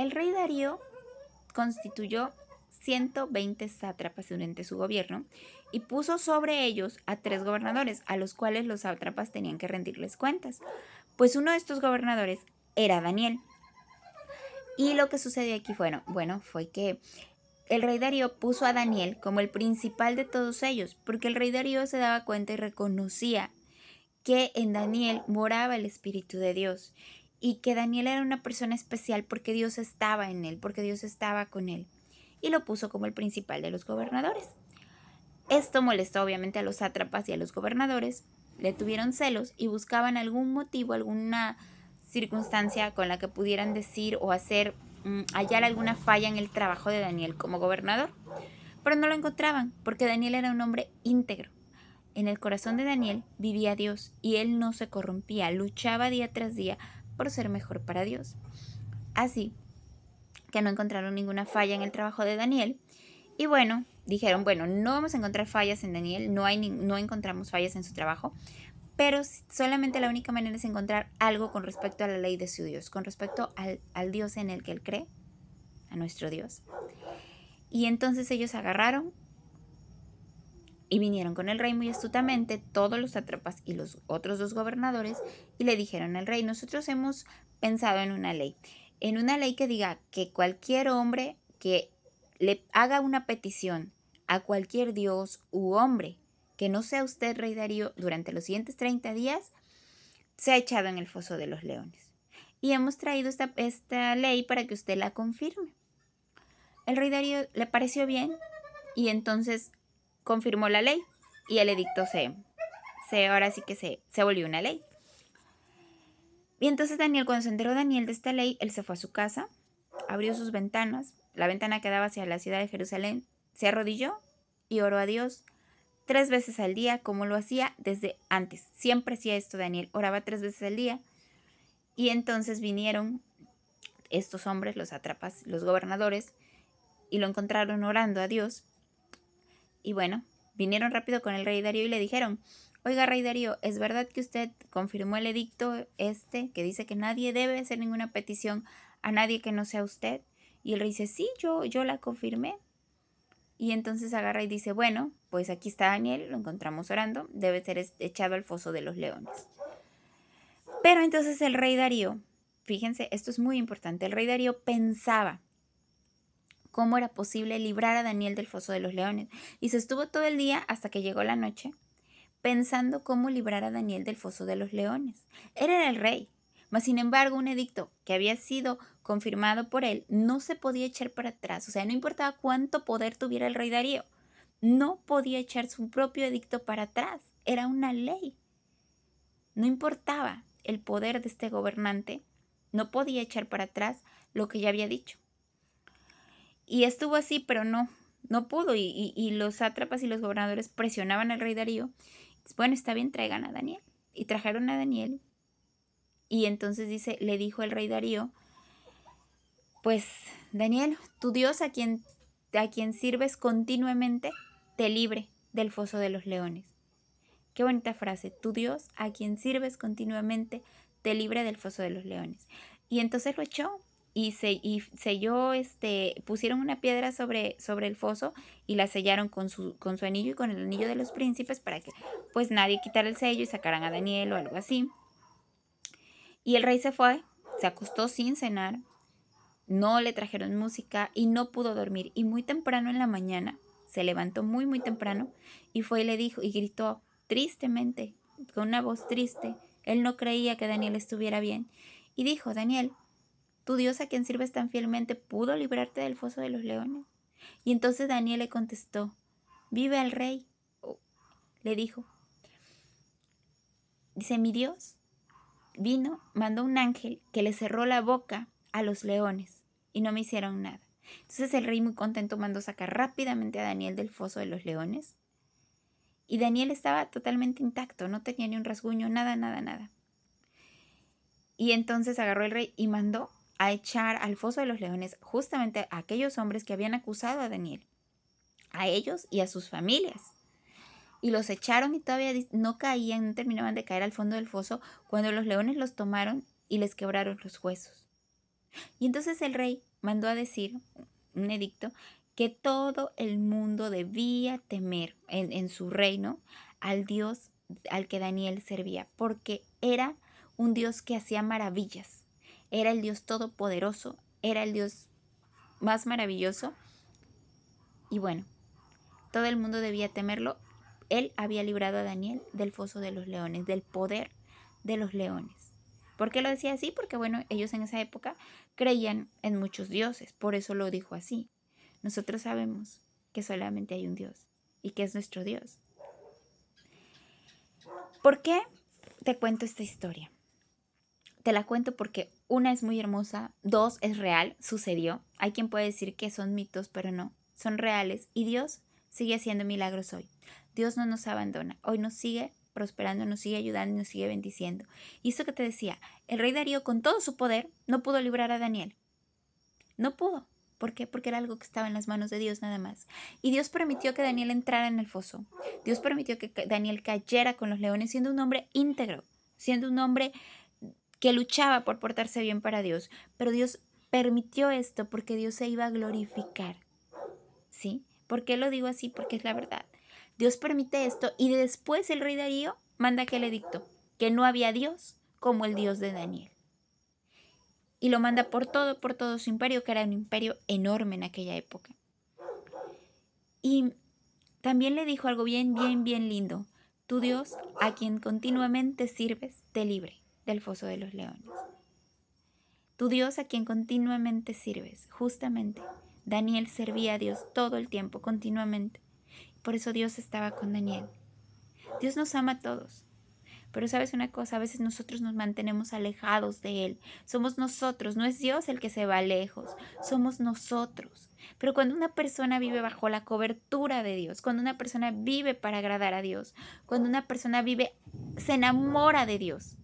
el rey Darío constituyó 120 sátrapas durante su gobierno y puso sobre ellos a 3 gobernadores, a los cuales los sátrapas tenían que rendirles cuentas. Pues uno de estos gobernadores era Daniel. Y lo que sucedió aquí fue que el rey Darío puso a Daniel como el principal de todos ellos, porque el rey Darío se daba cuenta y reconocía que en Daniel moraba el Espíritu de Dios y que Daniel era una persona especial porque Dios estaba en él, porque Dios estaba con él, y lo puso como el principal de los gobernadores. Esto molestó obviamente a los sátrapas y a los gobernadores, le tuvieron celos y buscaban algún motivo, alguna circunstancia con la que pudieran decir o hallar alguna falla en el trabajo de Daniel como gobernador. Pero no lo encontraban, porque Daniel era un hombre íntegro. En el corazón de Daniel vivía Dios y él no se corrompía, luchaba día tras día por ser mejor para Dios. Así que no encontraron ninguna falla en el trabajo de Daniel. Y dijeron, no vamos a encontrar fallas en Daniel, no encontramos fallas en su trabajo, pero solamente la única manera es encontrar algo con respecto a la ley de su Dios, con respecto al Dios en el que él cree, a nuestro Dios. Y entonces ellos agarraron y vinieron con el rey muy astutamente, todos los sátrapas y los otros 2 gobernadores, y le dijeron al rey, nosotros hemos pensado en una ley que diga que cualquier hombre que le haga una petición a cualquier dios u hombre que no sea usted, rey Darío, durante los siguientes 30 días, sea echado en el foso de los leones. Y hemos traído esta ley para que usted la confirme. El rey Darío le pareció bien y entonces confirmó la ley y el edicto ahora sí que se volvió una ley. Y entonces cuando se enteró Daniel de esta ley, él se fue a su casa, abrió sus ventanas, la ventana que daba hacia la ciudad de Jerusalén, se arrodilló y oró a Dios 3 veces al día, como lo hacía desde antes. Siempre hacía esto Daniel, oraba 3 veces al día. Y entonces vinieron estos hombres, los sátrapas, los gobernadores, y lo encontraron orando a Dios. Y vinieron rápido con el rey Darío y le dijeron, oiga, rey Darío, ¿es verdad que usted confirmó el edicto que dice que nadie debe hacer ninguna petición a nadie que no sea usted? Y el rey dice, sí, yo la confirmé. Y entonces agarra y dice, pues aquí está Daniel, lo encontramos orando, debe ser echado al foso de los leones. Pero entonces el rey Darío, fíjense, esto es muy importante, el rey Darío pensaba cómo era posible librar a Daniel del foso de los leones. Y se estuvo todo el día hasta que llegó la noche pensando cómo librar a Daniel del foso de los leones. Él era el rey, mas sin embargo un edicto que había sido confirmado por él no se podía echar para atrás. O sea, no importaba cuánto poder tuviera el rey Darío, no podía echar su propio edicto para atrás. Era una ley. No importaba el poder de este gobernante, no podía echar para atrás lo que ya había dicho. Y estuvo así, pero no pudo. Y los sátrapas y los gobernadores presionaban al rey Darío. Está bien, traigan a Daniel. Y trajeron a Daniel. Y entonces le dijo el rey Darío, pues Daniel, tu Dios a quien sirves continuamente, te libre del foso de los leones. Qué bonita frase, tu Dios a quien sirves continuamente, te libre del foso de los leones. Y entonces lo echó. Y selló, pusieron una piedra sobre el foso y la sellaron con su anillo y con el anillo de los príncipes para que pues nadie quitara el sello y sacaran a Daniel o algo así. Y el rey se fue, se acostó sin cenar, no le trajeron música y no pudo dormir. Y muy temprano en la mañana, se levantó muy muy temprano y fue y le dijo y gritó tristemente, con una voz triste. Él no creía que Daniel estuviera bien. Y dijo, Daniel, ¿tu Dios a quien sirves tan fielmente pudo librarte del foso de los leones? Y entonces Daniel le contestó, vive el rey. Le dijo, dice, mi Dios vino, mandó un ángel que le cerró la boca a los leones y no me hicieron nada. Entonces el rey muy contento mandó sacar rápidamente a Daniel del foso de los leones. Y Daniel estaba totalmente intacto, no tenía ni un rasguño, nada, nada, nada. Y entonces agarró el rey y mandó a echar al foso de los leones justamente a aquellos hombres que habían acusado a Daniel, a ellos y a sus familias. Y los echaron y todavía no caían, no terminaban de caer al fondo del foso cuando los leones los tomaron y les quebraron los huesos. Y entonces el rey mandó a decir, un edicto, que todo el mundo debía temer en su reino al Dios al que Daniel servía, porque era un Dios que hacía maravillas, era el Dios todopoderoso, era el Dios más maravilloso. Y bueno, todo el mundo debía temerlo. Él había librado a Daniel del foso de los leones, del poder de los leones. ¿Por qué lo decía así? Porque bueno, ellos en esa época creían en muchos dioses, por eso lo dijo así. Nosotros sabemos que solamente hay un Dios y que es nuestro Dios. ¿Por qué te cuento esta historia? Te la cuento porque una es muy hermosa, dos es real, sucedió. Hay quien puede decir que son mitos, pero no, son reales y Dios sigue haciendo milagros hoy. Dios no nos abandona, hoy nos sigue prosperando, nos sigue ayudando y nos sigue bendiciendo. Y eso que te decía, el rey Darío con todo su poder no pudo librar a Daniel. No pudo. ¿Por qué? Porque era algo que estaba en las manos de Dios nada más. Y Dios permitió que Daniel entrara en el foso. Dios permitió que Daniel cayera con los leones siendo un hombre íntegro, siendo un hombre que luchaba por portarse bien para Dios. Pero Dios permitió esto porque Dios se iba a glorificar. ¿Sí? ¿Por qué lo digo así? Porque es la verdad. Dios permite esto y después el rey Darío manda que le dictó que no había Dios como el Dios de Daniel. Y lo manda por todo su imperio, que era un imperio enorme en aquella época. Y también le dijo algo bien lindo. Tu Dios, a quien continuamente sirves, te libre del foso de los leones. Tu Dios, a quien continuamente sirves, justamente. Daniel servía a Dios todo el tiempo, continuamente. Por eso Dios estaba con Daniel. Dios nos ama a todos. Pero sabes una cosa, a veces nosotros nos mantenemos alejados de Él. Somos nosotros, no es Dios el que se va lejos, somos nosotros. Pero cuando una persona vive bajo la cobertura de Dios, cuando una persona vive para agradar a Dios, cuando una persona vive, se enamora de Dios.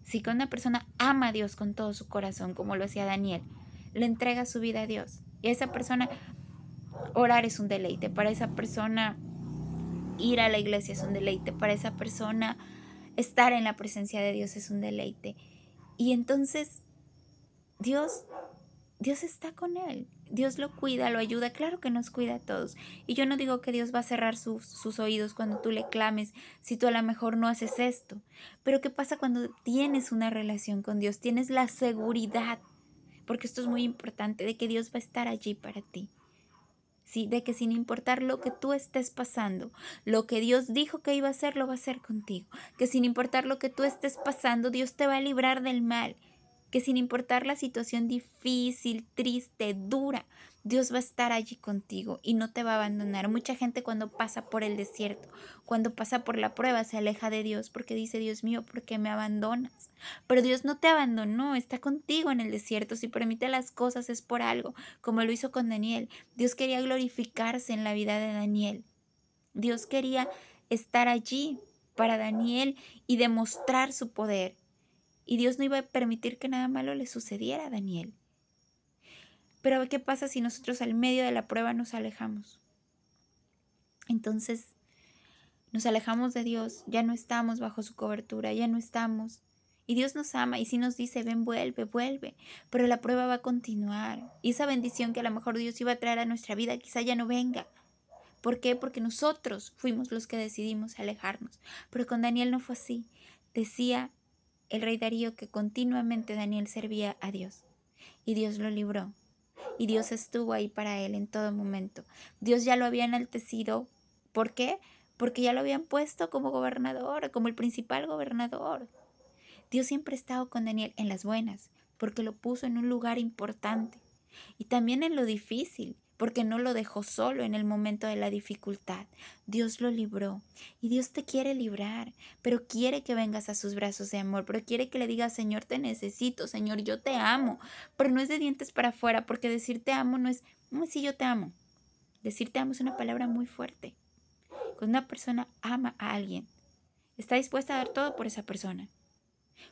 Si cuando una persona ama a Dios con todo su corazón, como lo hacía Daniel, le entrega su vida a Dios. Y a esa persona orar es un deleite, para esa persona ir a la iglesia es un deleite, para esa persona estar en la presencia de Dios es un deleite. Y entonces Dios está con él. Dios lo cuida, lo ayuda. Claro que nos cuida a todos. Y yo no digo que Dios va a cerrar sus oídos cuando tú le clames, si tú a lo mejor no haces esto. Pero ¿qué pasa cuando tienes una relación con Dios? Tienes la seguridad, porque esto es muy importante, de que Dios va a estar allí para ti. ¿Sí? De que sin importar lo que tú estés pasando, lo que Dios dijo que iba a hacer, lo va a hacer contigo. Que sin importar lo que tú estés pasando, Dios te va a librar del mal. Que sin importar la situación difícil, triste, dura, Dios va a estar allí contigo y no te va a abandonar. Mucha gente cuando pasa por el desierto, cuando pasa por la prueba, se aleja de Dios porque dice, Dios mío, ¿por qué me abandonas? Pero Dios no te abandonó, está contigo en el desierto. Si permite las cosas es por algo, como lo hizo con Daniel. Dios quería glorificarse en la vida de Daniel. Dios quería estar allí para Daniel y demostrar su poder. Y Dios no iba a permitir que nada malo le sucediera a Daniel. Pero ¿qué pasa si nosotros al medio de la prueba nos alejamos? Entonces nos alejamos de Dios, ya no estamos bajo su cobertura, ya no estamos. Y Dios nos ama y sí nos dice, ven, vuelve, vuelve. Pero la prueba va a continuar. Y esa bendición que a lo mejor Dios iba a traer a nuestra vida quizá ya no venga. ¿Por qué? Porque nosotros fuimos los que decidimos alejarnos. Pero con Daniel no fue así. Decía el rey Darío que continuamente Daniel servía a Dios. Y Dios lo libró. Y Dios estuvo ahí para él en todo momento. Dios ya lo había enaltecido. ¿Por qué? Porque ya lo habían puesto como gobernador, como el principal gobernador. Dios siempre ha estado con Daniel en las buenas, porque lo puso en un lugar importante. Y también en lo difícil, porque no lo dejó solo en el momento de la dificultad. Dios lo libró. Y Dios te quiere librar, pero quiere que vengas a sus brazos de amor, pero quiere que le digas, Señor, te necesito, Señor, yo te amo. Pero no es de dientes para afuera, porque decir te amo no es sí, yo te amo. Decir te amo es una palabra muy fuerte. Cuando una persona ama a alguien, está dispuesta a dar todo por esa persona.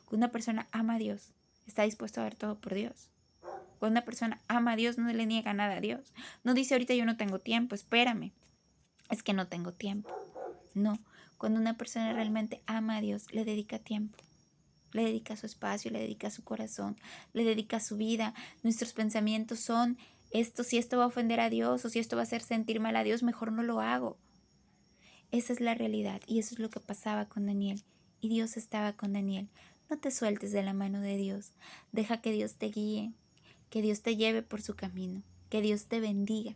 Cuando una persona ama a Dios, está dispuesta a dar todo por Dios. Cuando una persona ama a Dios, no le niega nada a Dios. No dice ahorita yo no tengo tiempo, espérame. Es que no tengo tiempo. No, cuando una persona realmente ama a Dios, le dedica tiempo. Le dedica su espacio, le dedica su corazón, le dedica su vida. Nuestros pensamientos son, si esto va a ofender a Dios o si esto va a hacer sentir mal a Dios, mejor no lo hago. Esa es la realidad y eso es lo que pasaba con Daniel. Y Dios estaba con Daniel. No te sueltes de la mano de Dios. Deja que Dios te guíe, que Dios te lleve por su camino, que Dios te bendiga,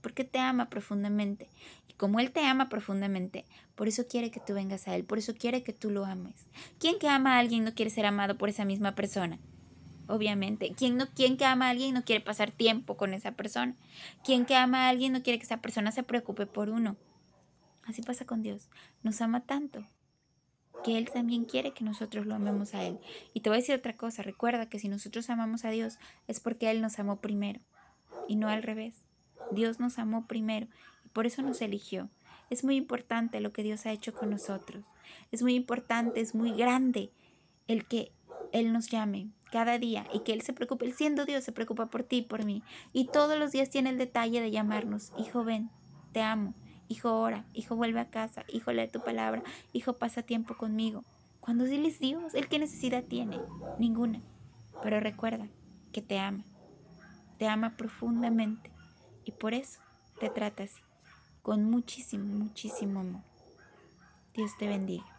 porque te ama profundamente. Y como Él te ama profundamente, por eso quiere que tú vengas a Él, por eso quiere que tú lo ames. ¿Quién que ama a alguien no quiere ser amado por esa misma persona? Obviamente. ¿Quién que ama a alguien no quiere pasar tiempo con esa persona? ¿Quién que ama a alguien no quiere que esa persona se preocupe por uno? Así pasa con Dios. Nos ama tanto que Él también quiere que nosotros lo amemos a Él. Y te voy a decir otra cosa. Recuerda que si nosotros amamos a Dios es porque Él nos amó primero y no al revés. Dios nos amó primero y por eso nos eligió. Es muy importante lo que Dios ha hecho con nosotros. Es muy importante, es muy grande el que Él nos llame cada día y que Él se preocupe. Él siendo Dios se preocupa por ti y por mí. Y todos los días tiene el detalle de llamarnos. Hijo, ven, te amo. Hijo, ora. Hijo, vuelve a casa. Hijo, lee tu palabra. Hijo, pasa tiempo conmigo. Cuando Él es Dios, ¿Él qué necesidad tiene? Ninguna. Pero recuerda que te ama profundamente y por eso te trata así, con muchísimo, muchísimo amor. Dios te bendiga.